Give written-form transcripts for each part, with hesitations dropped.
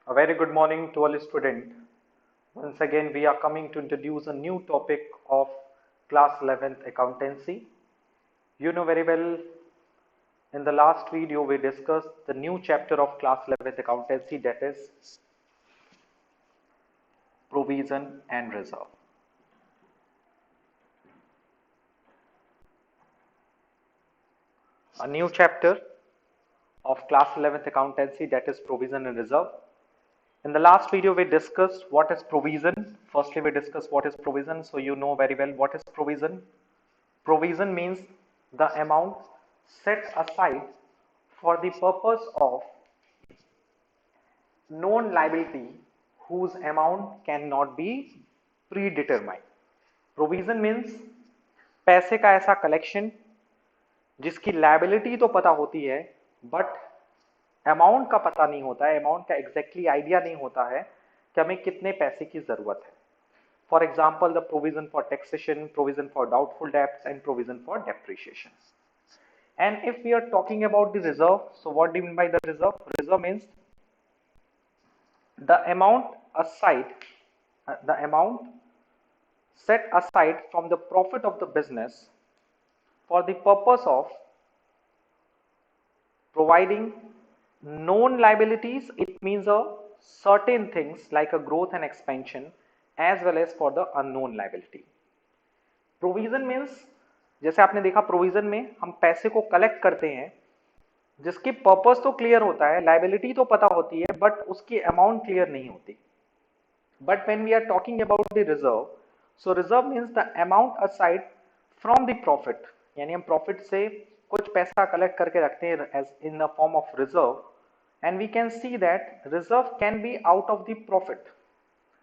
A very good morning to all students. Once again, we are coming to introduce a new topic of class 11th accountancy. You know very well, in the last video, we discussed the new chapter of class 11th accountancy, that is provision and reserve. A new chapter of class 11th accountancy, that is provision and reserve. In the last video, we discussed what is provision. Firstly, we discussed what is provision. So you know very well what is provision. Provision means the amount set aside for the purpose of known liability whose amount cannot be predetermined. Provision means पैसे का ऐसा collection जिसकी liability तो पता होती है but amount का पता नहीं होता है, अमाउंट का एग्जैक्टली आइडिया नहीं होता है कि हमें कितने पैसे की जरूरत है. For example, the provision for taxation, provision for doubtful debts, and provision for depreciation. And if we are talking about the reserve, so what do you mean by the reserve? Reserve means the amount set aside from the profit of the business for the purpose of providing known liabilities. It means a certain things like a growth and expansion as well as for the unknown liability. Provision means जैसे आपने देखा provision में हम पैसे को collect करते हैं जिसकी पर्पस तो क्लियर होता है, लायबिलिटी तो पता होती है बट उसकी अमाउंट क्लियर नहीं होती. But when we are talking about the reserve, so reserve means the amount aside from the profit, यानी हम प्रॉफिट से कुछ पैसा कलेक्ट करके रखते हैं as in the form of reserve. And we can see that reserve can be out of the profit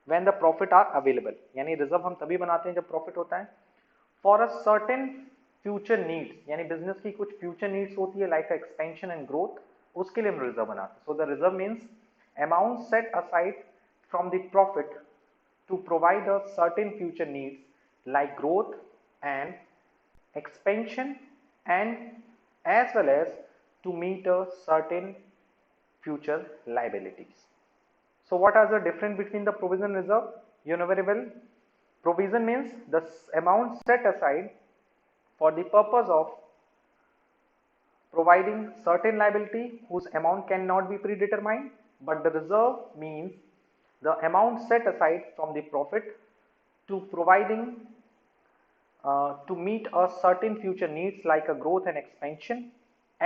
when the profit are available, यानी reserve हम तभी बनाते हैं जब प्रॉफिट होता है. For a certain future needs, यानी बिजनेस की कुछ फ्यूचर नीड्स होती है लाइक एक्सपेंशन एंड ग्रोथ, उसके लिए हम रिजर्व बनाते हैं. So the reserve means amount set aside from the profit to provide a certain future needs like growth and expansion and as well as to meet a certain future liabilities. So what are the difference between the provision and reserve? You know very well. Provision means the amount set aside for the purpose of providing certain liability whose amount cannot be predetermined, but the reserve means the amount set aside from the profit to providing to meet a certain future needs like a growth and expansion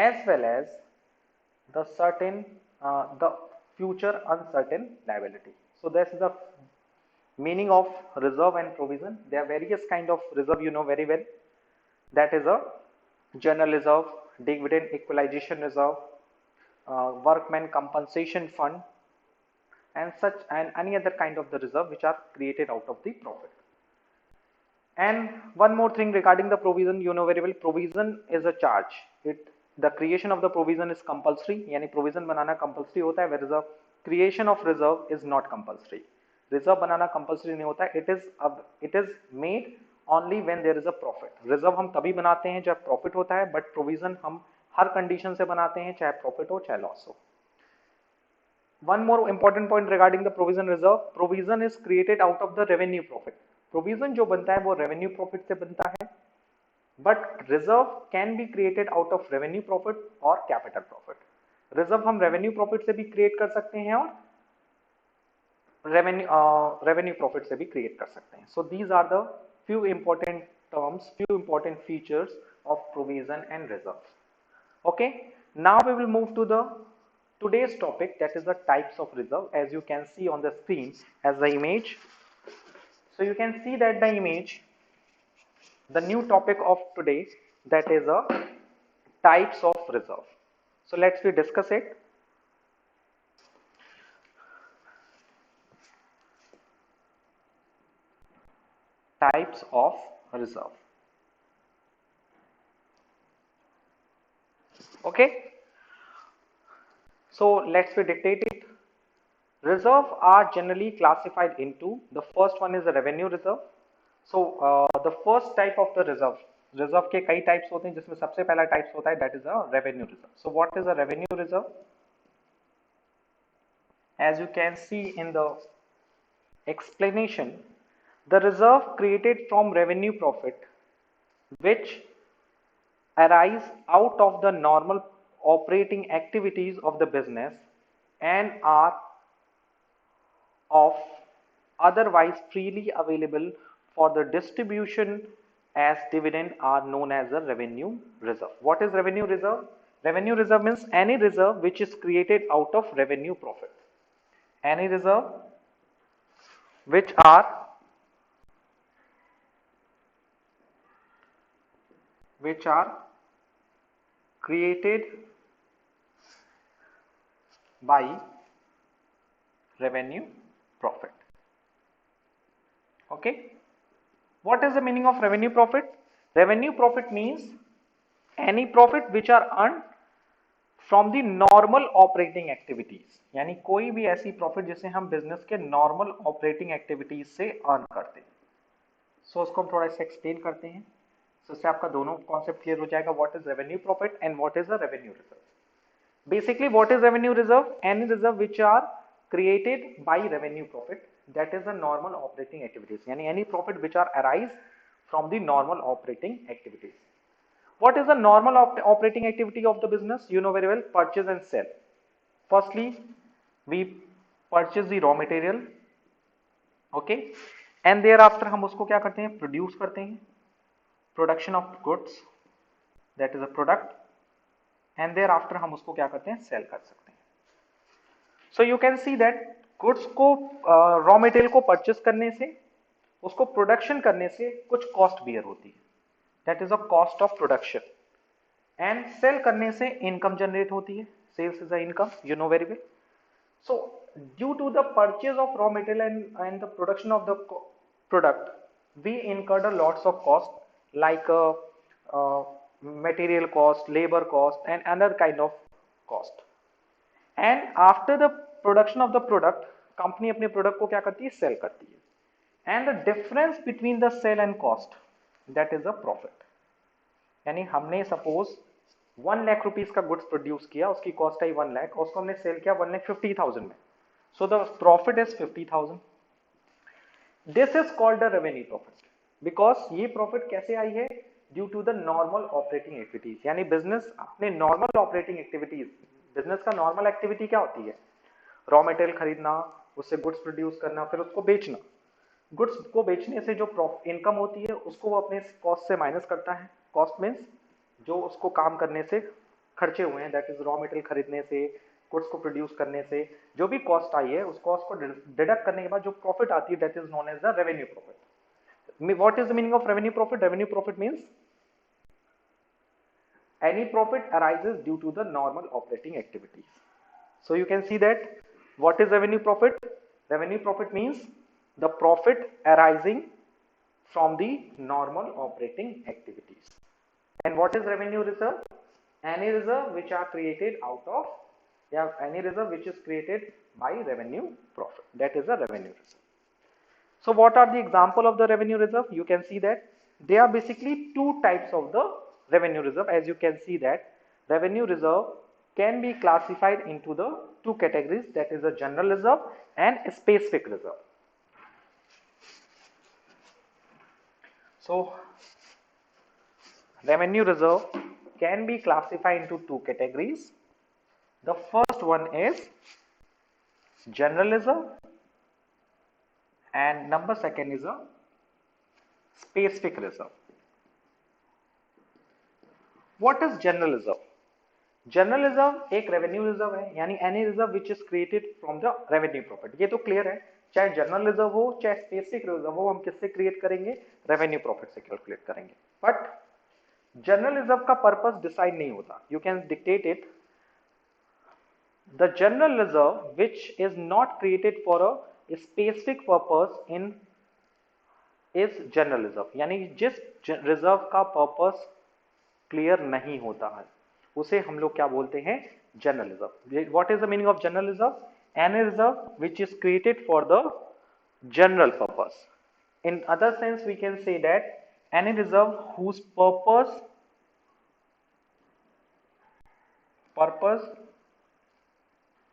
as well as the future uncertain liability. So this is the meaning of reserve and provision. There are various kind of reserve, you know very well. That is a general reserve, dividend equalization reserve, workman compensation fund, and such and any other kind of the reserve which are created out of the profit. And one more thing regarding the provision, you know very well, provision is a charge. The creation of the provision is compulsory, यानी provision बनाना compulsory होता है, whereas the creation of reserve is not compulsory. Reserve banana compulsory नहीं होता है, it is made only when there is a profit. Reserve हम तभी बनाते हैं जब profit होता है, but provision हम हर condition से बनाते हैं, चाहे profit हो चाहे loss हो. One more important point regarding the provision reserve, provision is created out of the revenue profit. Provision जो बनता है वो रेवेन्यू प्रॉफिट से बनता है, but reserve can be created out of revenue profit और कैपिटल प्रॉफिट. रिजर्व हम revenue profit से भी क्रिएट कर सकते हैं और रेवेन्यू प्रॉफिट से भी क्रिएट कर सकते हैं. So these are the few important terms, few important features of provision and reserve. Okay, now we will move to the today's topic, that is the types of reserve. As you can see on the screen as the image, so you can see that the image, the new topic of today, that is a types of reserve. So let's we discuss it. Types of reserve. Okay, so let's we dictate it. Reserve are generally classified into, the first one is the revenue reserve. So the first type of the reserve, reserve के कई types होते हैं जिसमें सबसे पहला types होता है that is a revenue reserve. So what is a revenue reserve? As you can see in the explanation, the reserve created from revenue profit which arise out of the normal operating activities of the business and are of otherwise freely available for the distribution as dividend are known as a revenue reserve. What is revenue reserve? Revenue reserve means any reserve which is created out of revenue profit. Any reserve which are created by revenue profit. Okay. What is the meaning of revenue profit? Revenue profit means any profit which are earned from the normal operating activities, यानी कोई भी ऐसी profit जिसे हम business के normal operating activities से earn करते हैं. सो उसको हम थोड़ा सा एक्सप्लेन करते हैं. सो इससे आपका दोनों कॉन्सेप्ट क्लियर हो जाएगा. What is revenue profit and what is the revenue reserve. Basically, what is revenue reserve? Any reserve which are created by revenue profit, that is the normal operating activities. Yani any profit which are arise from the normal operating activities. What is the normal operating activity of the business? You know very well, purchase and sell. Firstly, we purchase the raw material, okay, and thereafter हम उसको क्या करते हैं? Produce करते हैं. Production of goods, that is a product. And thereafter हम उसको क्या करते हैं? सेल कर सकते हैं. So you can see that goods को रॉ मटेरियल को परचेस करने से, उसको प्रोडक्शन करने से कुछ कॉस्ट बियर होती है. That is a cost of production. And sell करने से इनकम जनरेट होती है. Sales is a income, you know very well. So due to the purchase of raw material and the production of the product, we incurred a lots of cost like material cost, labor cost and another kind of cost. And after the production of the product, company अपने product को क्या करती है? Sell करती है. And the difference between the sell and cost, that is a profit. यानी हमने suppose 1 lakh rupees का गुड्स प्रोड्यूस किया, उसकी कॉस्ट आई 1 लाख, उसको हमने सेल किया 1,50,000 में. So the profit is 50,000. This is called the revenue profit. Because ये प्रॉफिट कैसे आई है? Due to the normal operating activities. यानी बिजनेस अपने नॉर्मल ऑपरेटिंग एक्टिविटीज, बिजनेस का नॉर्मल एक्टिविटी क्या होती है? रॉ मटेरियल खरीदना, उससे गुड्स प्रोड्यूस करना, फिर उसको बेचना. गुड्स को बेचने से जो इनकम होती है उसको वो अपने कॉस्ट से माइनस करता है. कॉस्ट मीन्स जो उसको काम करने से खर्चे हुए हैं, दैट इज रॉ मटेरियल खरीदने से, गुड्स को प्रोड्यूस करने से जो भी कॉस्ट आई है, उस कॉस्ट को डिडक्ट करने के बाद जो प्रॉफिट आती है, that is known as the revenue profit. What is the meaning of revenue profit? Revenue profit means any profit arises due to the normal operating activities. So you can see that what is revenue profit? Revenue profit means the profit arising from the normal operating activities. And what is revenue reserve? Any reserve which are created out of, any reserve which is created by revenue profit, that is a revenue reserve. So what are the example of the revenue reserve? You can see that they are basically two types of the revenue reserve. As you can see that revenue reserve can be classified into the two categories, that is a general reserve and a specific reserve. So revenue reserve can be classified into two categories. The first one is general reserve and number second is a specific reserve. What is general reserve? General reserve एक revenue reserve है, यानी any reserve which is created from the revenue profit. ये तो clear है. चाहे general reserve हो चाहे specific reserve हो, हम किससे क्रिएट करेंगे? रेवेन्यू प्रॉफिट से कैलकुलेट करेंगे. बट जनरल रिजर्व का पर्पस डिसाइड नहीं होता. You can dictate it. The general reserve which is not created for a specific purpose in is general reserve. यानी जिस रिजर्व का पर्पस क्लियर नहीं होता है उसे हम लोग क्या बोलते हैं? General reserve. What is the meaning of general reserve? Any reserve which is created for the general purpose. In other sense we can say that any reserve whose purpose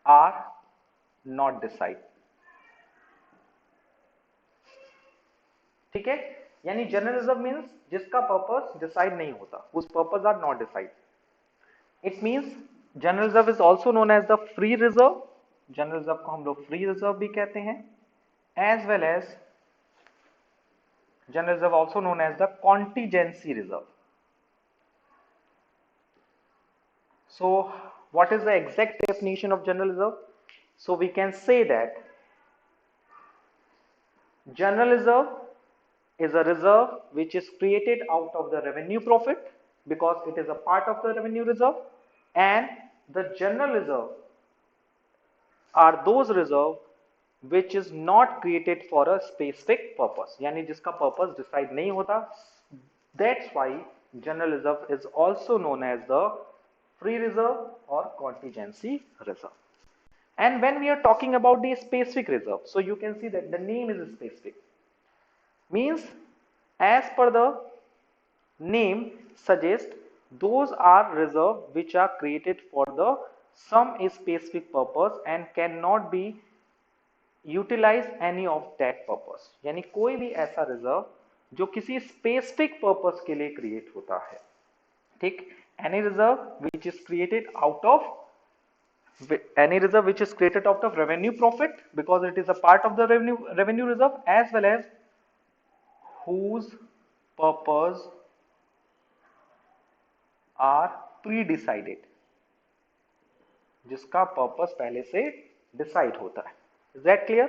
are not decide. ठीक है, यानी general reserve means जिसका purpose decide नहीं होता, उस purpose are not decide. It means general reserve is also known as the free reserve. General reserve को हम लोग फ्री रिजर्व भी कहते हैं, as well as general reserve also known as the contingency reserve. So what is the exact definition of general reserve? So we can say that general reserve is a reserve which is created out of the revenue profit because it is a part of the revenue reserve, and the general reserve are those reserve which is not created for a specific purpose, यानी जिसका purpose decide नहीं होता. That's why general reserve is also known as the free reserve or contingency reserve. And when we are talking about the specific reserve, so you can see that the name is specific, means as per the name suggest, those are reserve which are created for the some specific purpose and cannot be utilise any of that purpose, यानी कोई भी ऐसा reserve जो किसी specific purpose के लिए create होता है. ठीक, any reserve which is created out of revenue profit because it is a part of the revenue reserve, as well as whose purpose are pre decided, जिसका पर्पस पहले से डिसाइड होता है. Is that clear?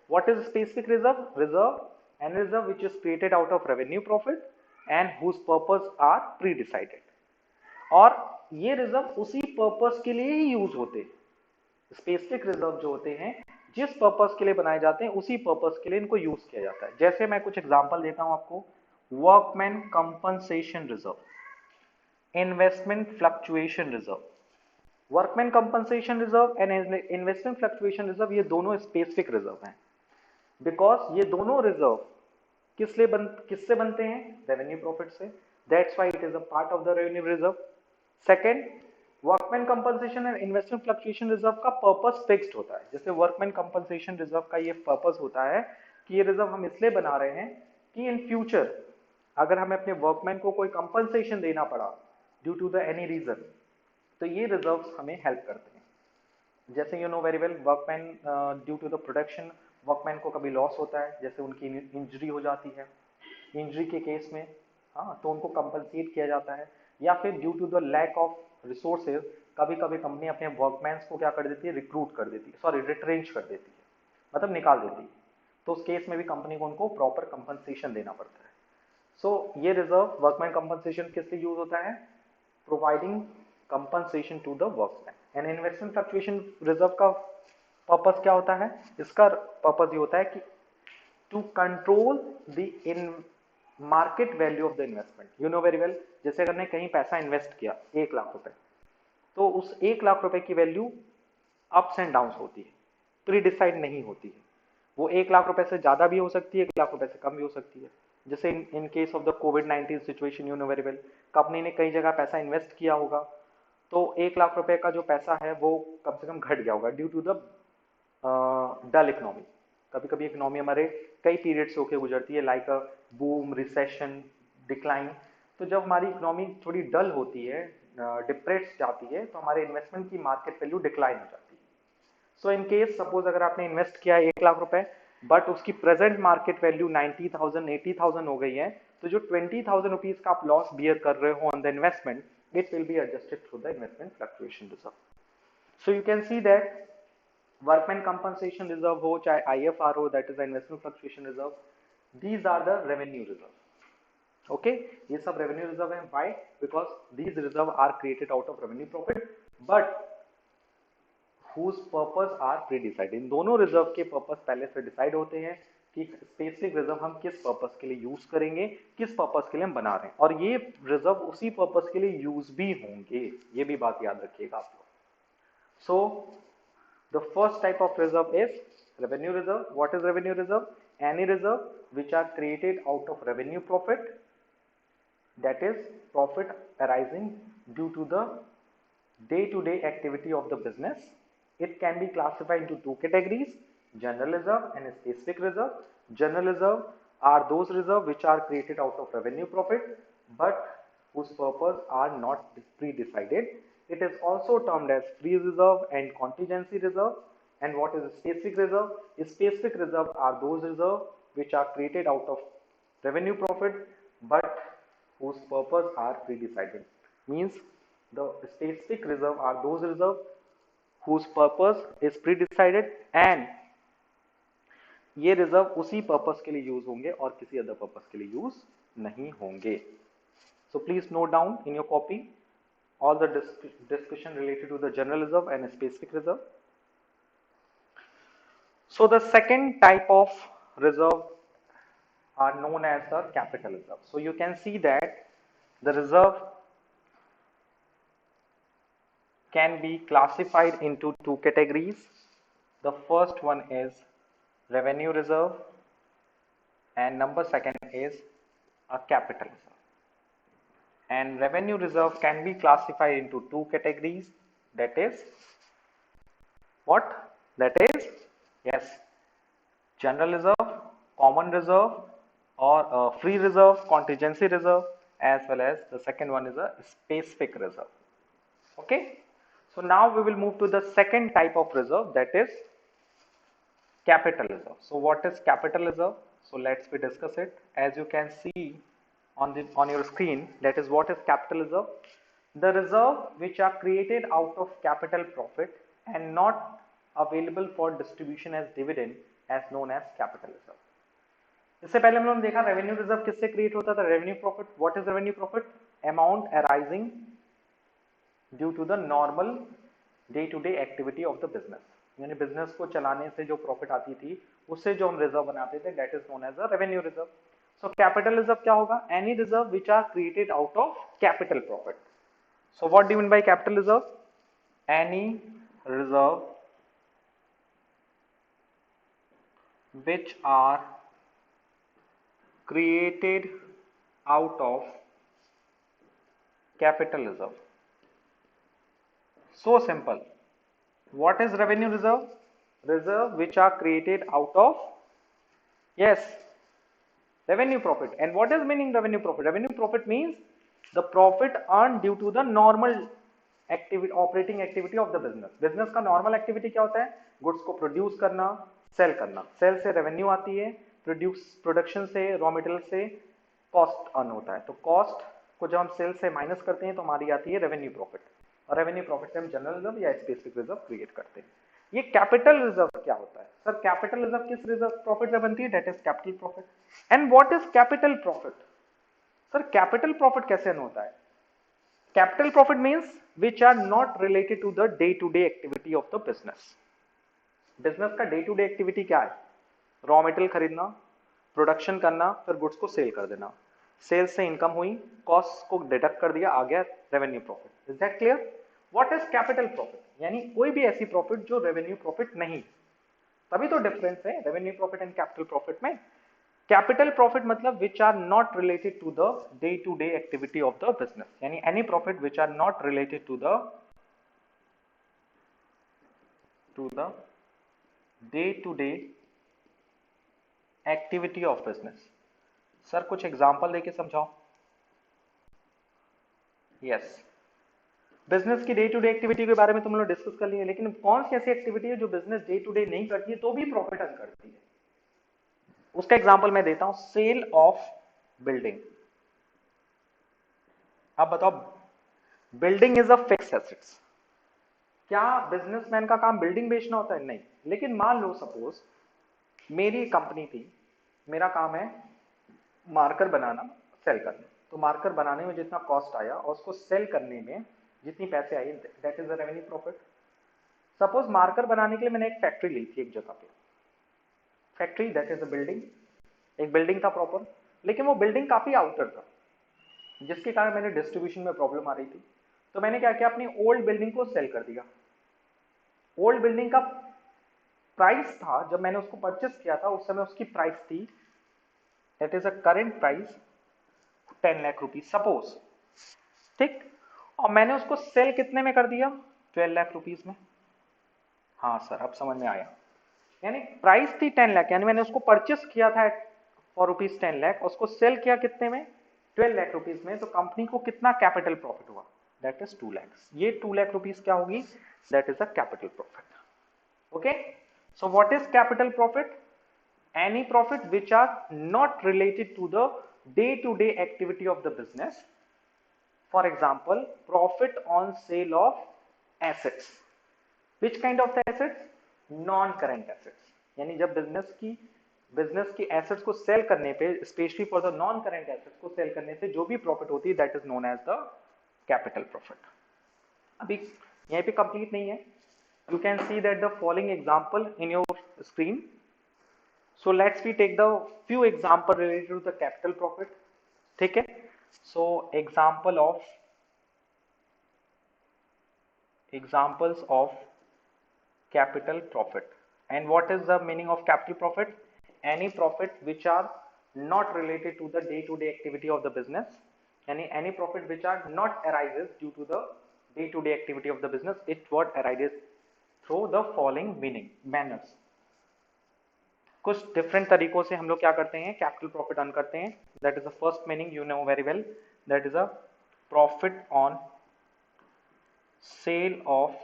What is specific reserve? Reserve, any reserve which is created out of revenue profit and whose purpose are pre-decided. और ये reserve उसी purpose के लिए ही यूज होते हैं. स्पेसिफिक रिजर्व जो होते हैं जिस पर्पस के लिए बनाए जाते हैं उसी पर्पस के लिए इनको यूज किया जाता है. जैसे मैं कुछ एग्जांपल देता हूं आपको. Workman compensation reserve, investment fluctuation reserve. Workman compensation reserve and investment fluctuation reserve ये दोनों स्पेसिफिक रिजर्व हैं बिकॉज ये दोनों रिजर्व किससे बनते हैं? रेवेन्यू प्रॉफिट से. That's why it is a part of the revenue reserve. Second, workman compensation and investment fluctuation reserve का पर्पस फिक्स्ड होता है. जैसे वर्कमैन कंपनसेशन रिजर्व का ये पर्पस होता है कि ये रिजर्व हम इसलिए बना रहे हैं कि इन फ्यूचर अगर हमें अपने वर्कमैन को कोई कंपनसेशन देना पड़ा due to the any reason, तो ये रिजर्व्स हमें हेल्प करते हैं. जैसे you know very well, workman due to the production workman को कभी लॉस होता है, जैसे उनकी इंजरी हो जाती है. इंजरी के केस में हाँ तो उनको कंपनसेट किया जाता है. या फिर due to the lack of resources कभी कभी कंपनी अपने वर्कमैन्स को क्या कर देती है? रिक्रूट कर देती है, सॉरी रिट्रेंच कर देती है, मतलब निकाल देती है. तो उस केस में भी कंपनी को उनको प्रॉपर कंपनसेशन देना पड़ता है. सो ये रिजर्व वर्कमैन कंपनसेशन किस लिए यूज होता है? Providing compensation to the workman. and investment fluctuation reserve का पर्पस क्या होता है? इसका पर्पस ये होता है कि to control the in market value of the investment. You know very well, जैसे अगर ने कहीं पैसा इन्वेस्ट किया 1 लाख रुपए, तो उस 1 लाख रुपए की वैल्यू अप्स एंड डाउन्स होती है, प्री डिसाइड नहीं होती है. वो 1 लाख रुपए से ज्यादा भी हो सकती है, 1 लाख रुपए से कम भी हो सकती है. जैसे in case of the covid situation, you know very well, company ने कई जगह पैसा इन्वेस्ट किया होगा, तो 1 लाख रुपए का जो पैसा है वो कम से कम घट गया होगा due to the dull economy. कभी कभी इकोनॉमी हमारे कई पीरियड से होकर गुजरती है, like a boom, recession, decline. तो जब हमारी इकोनॉमी थोड़ी डल होती है, डिप्रेस जाती है, तो हमारे इन्वेस्टमेंट की मार्केट वैल्यू डिक्लाइन हो जाती है. सो इन केस सपोज अगर आपने इन्वेस्ट किया 1 लाख रुपए, बट उसकी प्रेजेंट मार्केट वैल्यू 90,000 80,000 हो गई है, तो जो 20,000 रुपीज का आप लॉस बियर कर रहे हो on the investment, it will be adjusted through the investment fluctuation reserve. So you can see that workman compensation reserve हो चाहे IFR हो, that is the investment fluctuation reserve, these are the revenue reserve. Okay, ये सब revenue reserve है. Why? Because these reserve are created out of revenue profit, but whose purpose are pre-decided. इन दोनों reserve के purpose पहले से decide होते हैं कि स्पेसिफिक रिजर्व हम किस पर्पस के लिए यूज करेंगे, किस पर्पस के लिए हम बना रहे हैं, और ये रिजर्व उसी पर्पस के लिए यूज भी होंगे. ये भी बात याद रखिएगा आप लोग. So the first type of reserve is revenue reserve. What is revenue reserve? Any reserve which are created out of revenue profit, that is profit arising due to the day to day activity of the business, It can be classified into two categories, general reserve and specific reserve. General reserve are those reserve which are created out of revenue profit but whose purpose are not pre-decided. It is also termed as free reserve and contingency reserve. And what is a specific reserve? A specific reserve are those reserve which are created out of revenue profit but whose purpose are pre-decided. Means the specific reserve are those reserve whose purpose is pre-decided and ये reserve उसी purpose के लिए use होंगे और किसी other purpose के लिए use नहीं होंगे. So please note down in your copy all the discussion related to the general reserve and specific reserve. So the second type of reserve are known as the capital reserve. So you can see that the reserve can be classified into two categories. The first one is revenue reserve and number second is a capital reserve. And revenue reserve can be classified into two categories, that is what? That is, yes, general reserve, common reserve or free reserve, contingency reserve, as well as the second one is a specific reserve. Okay, so now we will move to the second type of reserve, that is capital reserve. So what is capital reserve? So let's we discuss it. As you can see on your screen, that is what is capital reserve. The reserve which are created out of capital profit and not available for distribution as dividend as known as capital reserve. इससे पहले हम लोगों ने देखा revenue reserve किससे create होता था, revenue profit. What is revenue profit? Amount arising due to the normal day to day activity of the business. यानी बिजनेस को चलाने से जो प्रॉफिट आती थी उससे जो हम रिजर्व बनाते थे, that is known as a revenue reserve. So capital reserve क्या होगा? Any reserve which are created out of capital profit. So what do you mean by capital reserve? Any reserve which are created out of capital reserve. So simple. What is revenue reserve? Reserve which are created out of, yes, revenue profit. And what is meaning revenue profit? Revenue profit means the profit earned due to the normal activity, operating activity of the business. Business का normal activity क्या होता है? Goods को produce करना, cell करना. Cell से revenue आती है, प्रोडक्शन से, रॉ मटेरियल से कॉस्ट अर्न होता है. तो कॉस्ट को जब हम सेल से माइनस करते हैं तो हमारी आती है रेवेन्यू प्रॉफिट. और रेवेन्यू प्रॉफिट से हम जनरल रिजर्व या स्पेसिफिक रिजर्व क्रिएट करते हैं. ये कैपिटल रिजर्व क्या होता है? सर कैपिटल रिजर्व किस रिजर्व प्रॉफिट से बनती है? That is capital profit. And what is capital profit? Sir capital profit कैसे अर्न होता है? Capital profit means which are not related to the day to day activity of the business. Business का day to day activity क्या है? Raw material खरीदना, production करना, फिर goods को सेल कर देना. सेल से इनकम हुई, कॉस्ट को डिडक्ट कर दिया, आ गया revenue profit. Is that clear? What is capital profit? यानी कोई भी ऐसी प्रॉफिट जो रेवेन्यू प्रॉफिट नहीं. तभी तो डिफरेंस है revenue profit and capital profit में. कैपिटल प्रॉफिट मतलब which are not related to the day to day activity of the business. यानी any profit which are not related to the day to day activity of business. Sir कुछ example देके समझाओ. Yes, business की day to day activity के बारे में तुम लोग डिस्कस कर लिए, लेकिन कौन सी ऐसी एक्टिविटी है जो बिजनेस डे टू डे नहीं करती है तो भी प्रॉफिट अर्न करती है? उसका एग्जांपल मैं देता हूं, सेल ऑफ बिल्डिंग. आप बताओ, building is a fix assets. क्या बिजनेसमैन का काम बिल्डिंग बेचना होता है? नहीं. लेकिन मान लो सपोज मेरी कंपनी थी, मेरा काम है मार्कर बनाना, सेल करना. तो मार्कर बनाने में जितना कॉस्ट आया और उसको सेल करने में जितनी पैसे आई, that is the revenue profit. Suppose marker बनाने के लिए मैंने एक फैक्ट्री ली थी एक जगह पे. Factory that is a building. एक बिल्डिंग था प्रॉपर, लेकिन वो बिल्डिंग काफी आउटर था, जिसके कारण मैंने डिस्ट्रीब्यूशन में प्रॉब्लम आ रही थी. तो मैंने क्या किया, अपनी ओल्ड बिल्डिंग को सेल कर दिया. ओल्ड बिल्डिंग का प्राइस था, जब मैंने उसको परचेस किया था उस समय उसकी प्राइस थी, that is a current price 10 lakh rupees suppose. ठीक. और मैंने उसको सेल कितने में कर दिया? 12 लाख रुपीज में. हाँ सर, अब समझ में आया। यानी प्राइस थी 10 लाख, यानी मैंने उसको परचेस किया था फॉर रुपीज 10 लाख, उसको सेल किया कितने में, 12 लाख रुपीज में, तो कंपनी को कितना कैपिटल प्रॉफिट हुआ, दैट इज 2 लाख। ये 2 लाख रुपीज क्या होगी, that is a capital profit. Okay, so what is capital profit? Any profit which are not related to the day-to-day activity of the business. For example, profit on sale of assets. Which kind of assets? Non-current assets. यानी जब business की assets को sell करने पे, specially for the non current assets को sell करने से जो भी प्रॉफिट होती है, that is known as the capital profit. अभी यहीं पे कंप्लीट नहीं है, you can see that the following example in your screen. So let's we take the few example related to the capital profit. ठीक है, so examples of capital profit. And what is the meaning of capital profit? Any profit which are not related to the day-to-day activity of the business. Any profit which are not arises due to the day-to-day activity of the business. It what arises through the following manners. कुछ different तरीकों से हम लोग क्या करते हैं, capital profit earn करते हैं। That is the first meaning, you know very well, that is a profit on sale of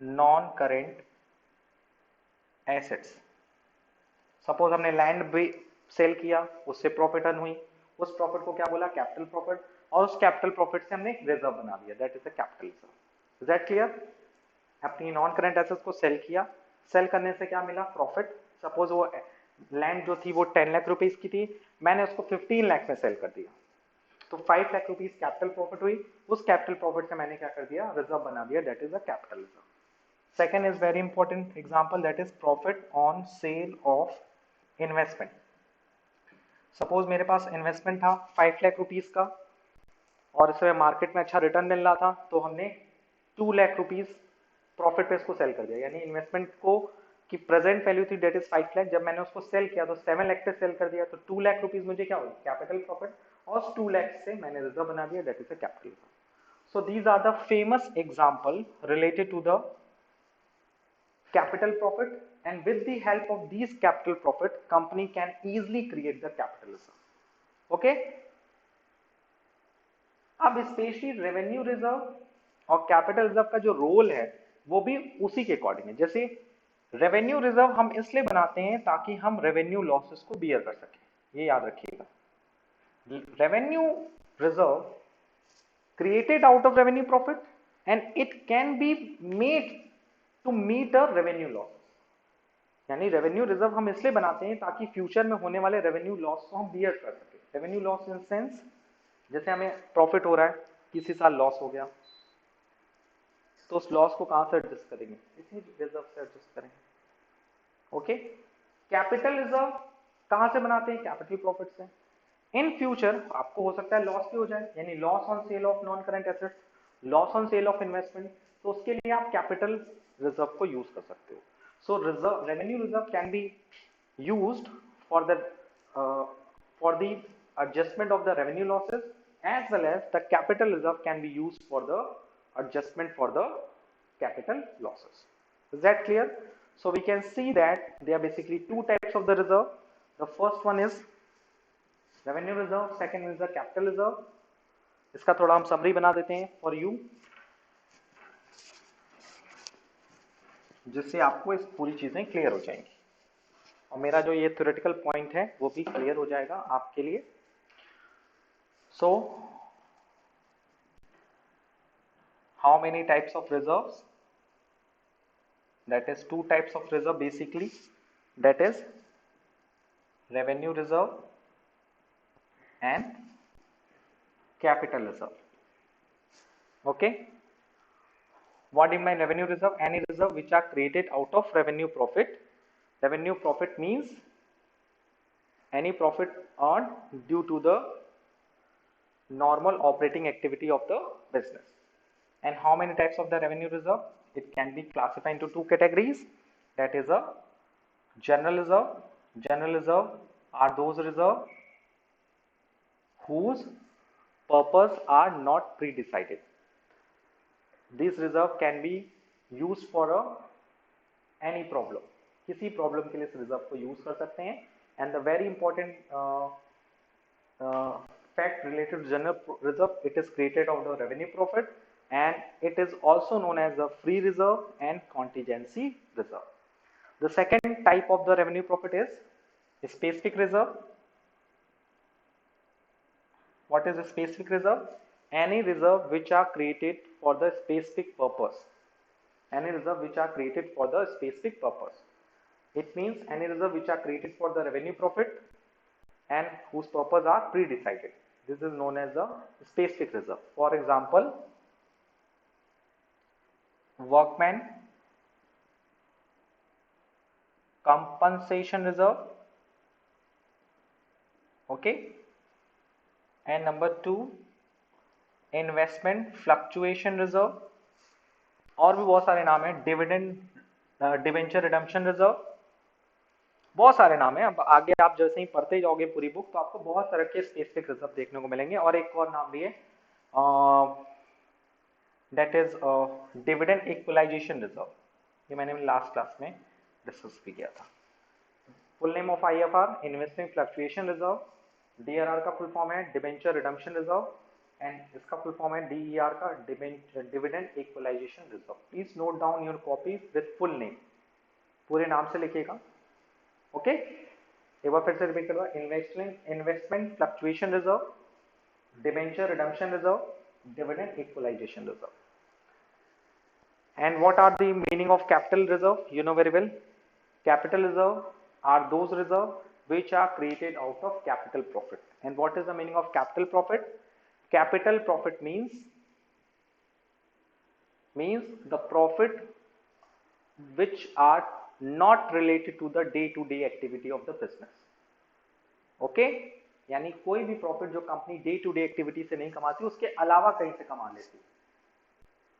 non current assets. Suppose हमने लैंड भी सेल किया, उससे प्रॉफिट अर्न हुई, उस प्रॉफिट को क्या बोला, कैपिटल प्रॉफिट, और उस कैपिटल प्रॉफिट से हमने एक रिजर्व बना दिया, that is a capital reserve. Is that clear? अपनी नॉन करेंट एसेट्स को सेल किया, सेल करने से क्या मिला, प्रॉफिट। सपोज वो लैंड जो थी वो 10 लाख रुपीज की थी, मैंने उसको 15 लाख में सेल कर दिया, तो 5 लाख रुपीज कैपिटल प्रॉफिट हुई। उस कैपिटल प्रॉफिट से मैंने क्या कर दिया, रिजर्व बना दिया, that is a capital reserve. Second is very important example, that is profit on sale of investment. Suppose मेरे पास इन्वेस्टमेंट था 5 लाख रुपीज का, और इसमें मार्केट में अच्छा रिटर्न मिल रहा था, तो हमने 2 लाख रुपीज प्रॉफिट पे इसको सेल कर दिया। यानी इन्वेस्टमेंट को की प्रेजेंट वैल्यू थी दैट इज 5 लाख, जब मैंने उसको सेल किया तो 7 लाख पे सेल कर दिया, तो 2 लाख रुपीज मुझे क्या हुई, कैपिटल प्रॉफिट, और 2 लाख से मैंने रिजर्व बना दिया, that is a capital reserve. So these are the famous example related to the capital profit, and with the help of these capital profit company can easily create the capital reserve. Okay, अब specially revenue reserve और capital reserve का जो role है वो भी उसी के according है। जैसे रेवेन्यू रिजर्व हम इसलिए बनाते हैं ताकि हम रेवेन्यू लॉसेस को बियर कर सकें, ये याद रखिएगा। Revenue reserve created out of revenue profit and it can be made to meet a revenue loss. यानी रेवेन्यू रिजर्व हम इसलिए बनाते हैं ताकि फ्यूचर में होने वाले रेवेन्यू लॉस को हम बियर कर सकें। रेवेन्यू लॉस इन सेंस, जैसे हमें प्रॉफिट हो रहा है, किसी साल लॉस हो गया, तो उस लॉस को कहां से एडजस्ट करेंगे, इसी रिजर्व से एडजस्ट करेंगे। ओके, कैपिटल रिजर्व कहां से बनाते हैं, कैपिटल प्रॉफिट से। इन फ्यूचर आपको हो सकता है लॉस भी हो जाए, यानी loss on sale of non current assets, loss on sale of investment, तो उसके लिए आप कैपिटल रिजर्व को यूज कर सकते हो। So reserve, revenue reserve can be used for the adjustment of the revenue losses, as well as the capital reserve can be used for the adjustment for the capital losses. Is that clear? So we can see that there are basically two types of the reserve. The first one is revenue reserve, second is the capital reserve. इसका थोड़ा हम summary बना देते हैं for you, जिससे आपको इस पूरी चीजें क्लियर हो जाएंगी और मेरा जो ये थ्योरेटिकल पॉइंट है वो भी क्लियर हो जाएगा आपके लिए। So how many types of reserves? That is two types of reserve basically, that is revenue reserve and capital reserve. Okay, what do you mean revenue reserve? Any reserve which are created out of revenue profit. Revenue profit means any profit earned due to the normal operating activity of the business. And how many types of the revenue reserve? It can be classified into two categories, that is a general reserve. General reserve are those reserve whose purpose are not pre-decided. This reserve can be used for a any problem, किसी problem के लिए इस reserve को use कर सकते हैं. And the very important fact related to general reserve, it is created out of revenue profit, and it is also known as the free reserve and contingency reserve. The second type of the revenue profit is specific reserve. What is a specific reserve? Any reserve which are created for the specific purpose. Any reserve which are created for the specific purpose. It means any reserve which are created for the revenue profit and whose purpose are pre-decided. This is known as the specific reserve. For example, workman compensation reserve. Okay. And number 2, investment fluctuation reserve. और भी बहुत सारे नाम है. Dividend debenture redemption reserve, बहुत सारे नाम है. अब आगे आप जैसे ही पढ़ते जाओगे पूरी बुक तो आपको बहुत तरह के स्पेसिफिक रिजर्व देखने को मिलेंगे. और एक और नाम भी है, that is dividend equalisation reserve. ये मैंने लास्ट क्लास में डिस्कस भी किया था. Full name of IFR, investment fluctuation reserve. DRR का फुल फॉर्म है डिवेंचर रिडम्पशन रिजर्व, एंड इसका फुल फॉर्म है डीईआर का dividend equalisation reserve. Please note down your copy with full name, पूरे नाम से लिखिएगा. ओके, एक बार फिर से रिपीट करूंगा. Investment fluctuation reserve, debenture redemption reserve, dividend equalisation reserve. And what are the meaning of capital reserve? You know very well. Capital reserve are those reserves which are created out of capital profit. And what is the meaning of capital profit? Capital profit means the profit which are not related to the day-to-day activity of the business. Okay? यानी कोई भी profit जो company day to day activity से नहीं कमाती, उसके अलावा कहीं से कमा लेती.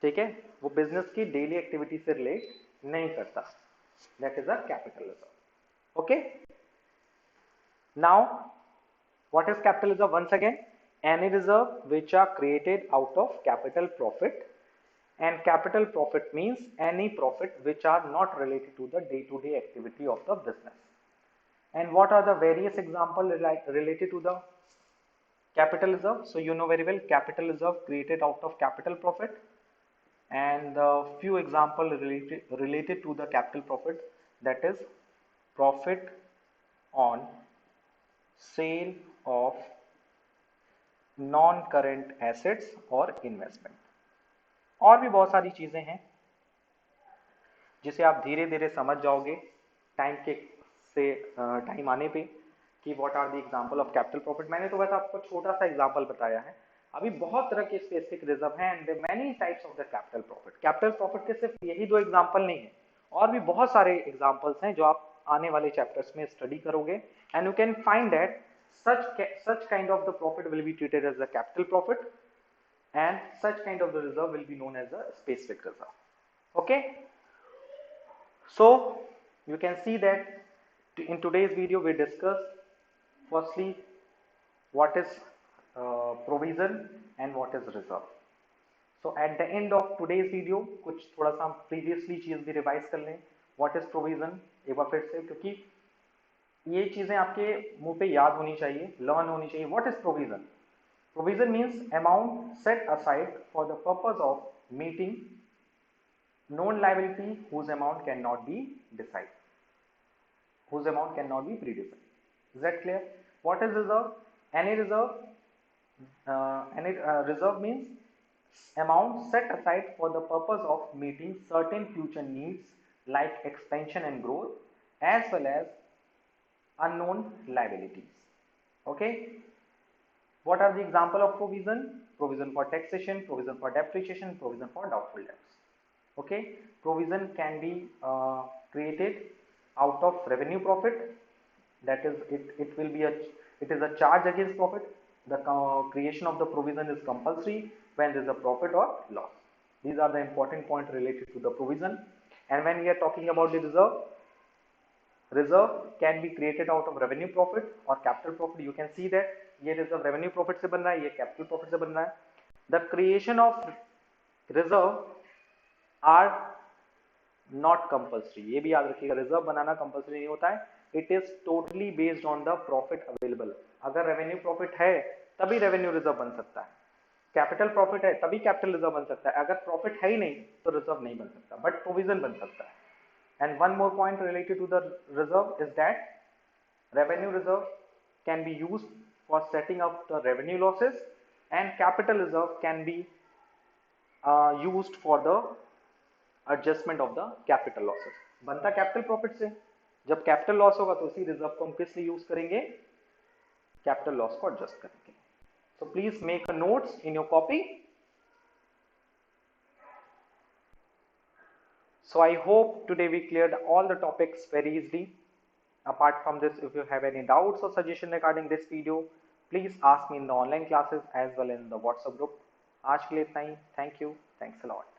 ठीक है, वो बिजनेस की डेली एक्टिविटी से रिलेट नहीं करता. That is a capital reserve. Okay, now what is capital reserve? Once again, any reserve which are created out of capital profit, and capital profit means any profit which are not related to the day to day activity of the business. And what are the various example related to the capital reserve? So you know very well, capital reserve created out of capital profit. And few example related to the capital profit, that is profit on sale of non-current assets or investment. और भी बहुत सारी चीजें हैं जिसे आप धीरे धीरे समझ जाओगे टाइम आने पे कि what are the example of capital profit. मैंने तो बस आपको छोटा सा एग्जांपल बताया है. अभी बहुत तरह के स्पेसिफिक रिजर्व हैं and many types of the capital profit. Capital profit के सिर्फ यही 2 एग्जांपल नहीं है, और भी बहुत सारे एग्जांपल्स हैं जो आप आने वाले चैप्टर्स में स्टडी करोगे. And you can find that such kind of the profit will be treated as the capital profit, and such kind of the reserve will be known as the specific reserve. Okay, so you can see that in today's video we discussed firstly what is provision and what is reserve. So at the end of today's video कुछ थोड़ा सा हम previously चीज भी revise कर लें. what is provision एक बार फिर से, क्योंकि ये चीजें आपके मुंह पे याद होनी चाहिए, लर्न होनी चाहिए. what is provision? Provision means amount set aside for the purpose of meeting known liability whose amount cannot be decided, whose amount cannot be pre-decided. Is that clear? What is reserve? Any reserve reserve means amount set aside for the purpose of meeting certain future needs like expansion and growth, as well as unknown liabilities. Okay, what are the example of provision? Provision for taxation, provision for depreciation, provision for doubtful debts. Okay, provision can be created out of revenue profit, that is it will be it is a charge against profit. The creation of the provision is compulsory when there is a profit or loss. These are the important points related to the provision. And when we are talking about the reserve, reserve can be created out of revenue profit or capital profit. You can see that ये reserve revenue profit से बन रहा है, ये capital profit से बन रहा है. The creation of reserve are not compulsory, ये भी याद रखिएगा, रिजर्व बनाना कंपल्सरी नहीं होता है, it is totally based on the profit available. अगर रेवेन्यू प्रॉफिट है तभी रेवेन्यू रिजर्व बन सकता है, कैपिटल प्रॉफिट है तभी कैपिटल रिजर्व बन सकता है, अगर प्रॉफिट है ही नहीं तो रिजर्व नहीं बन सकता, बट प्रोविजन बन सकता है। And one more point related to the reserve is that revenue reserve can be used for setting up the revenue losses and capital reserve can be used for the adjustment of the capital losses। बनता capital profit से, जब capital loss होगा तो उसी reserve को हम किस लिए यूज करेंगे, कैपिटल लॉस को एडजस्ट करेंगे। So please make a notes in your copy. So I hope today we cleared all the topics very easily. Apart from this, if you have any doubts or suggestion regarding this video, please ask me in the online classes as well in the WhatsApp group. आज के लिए इतना ही, thank you, thanks a lot.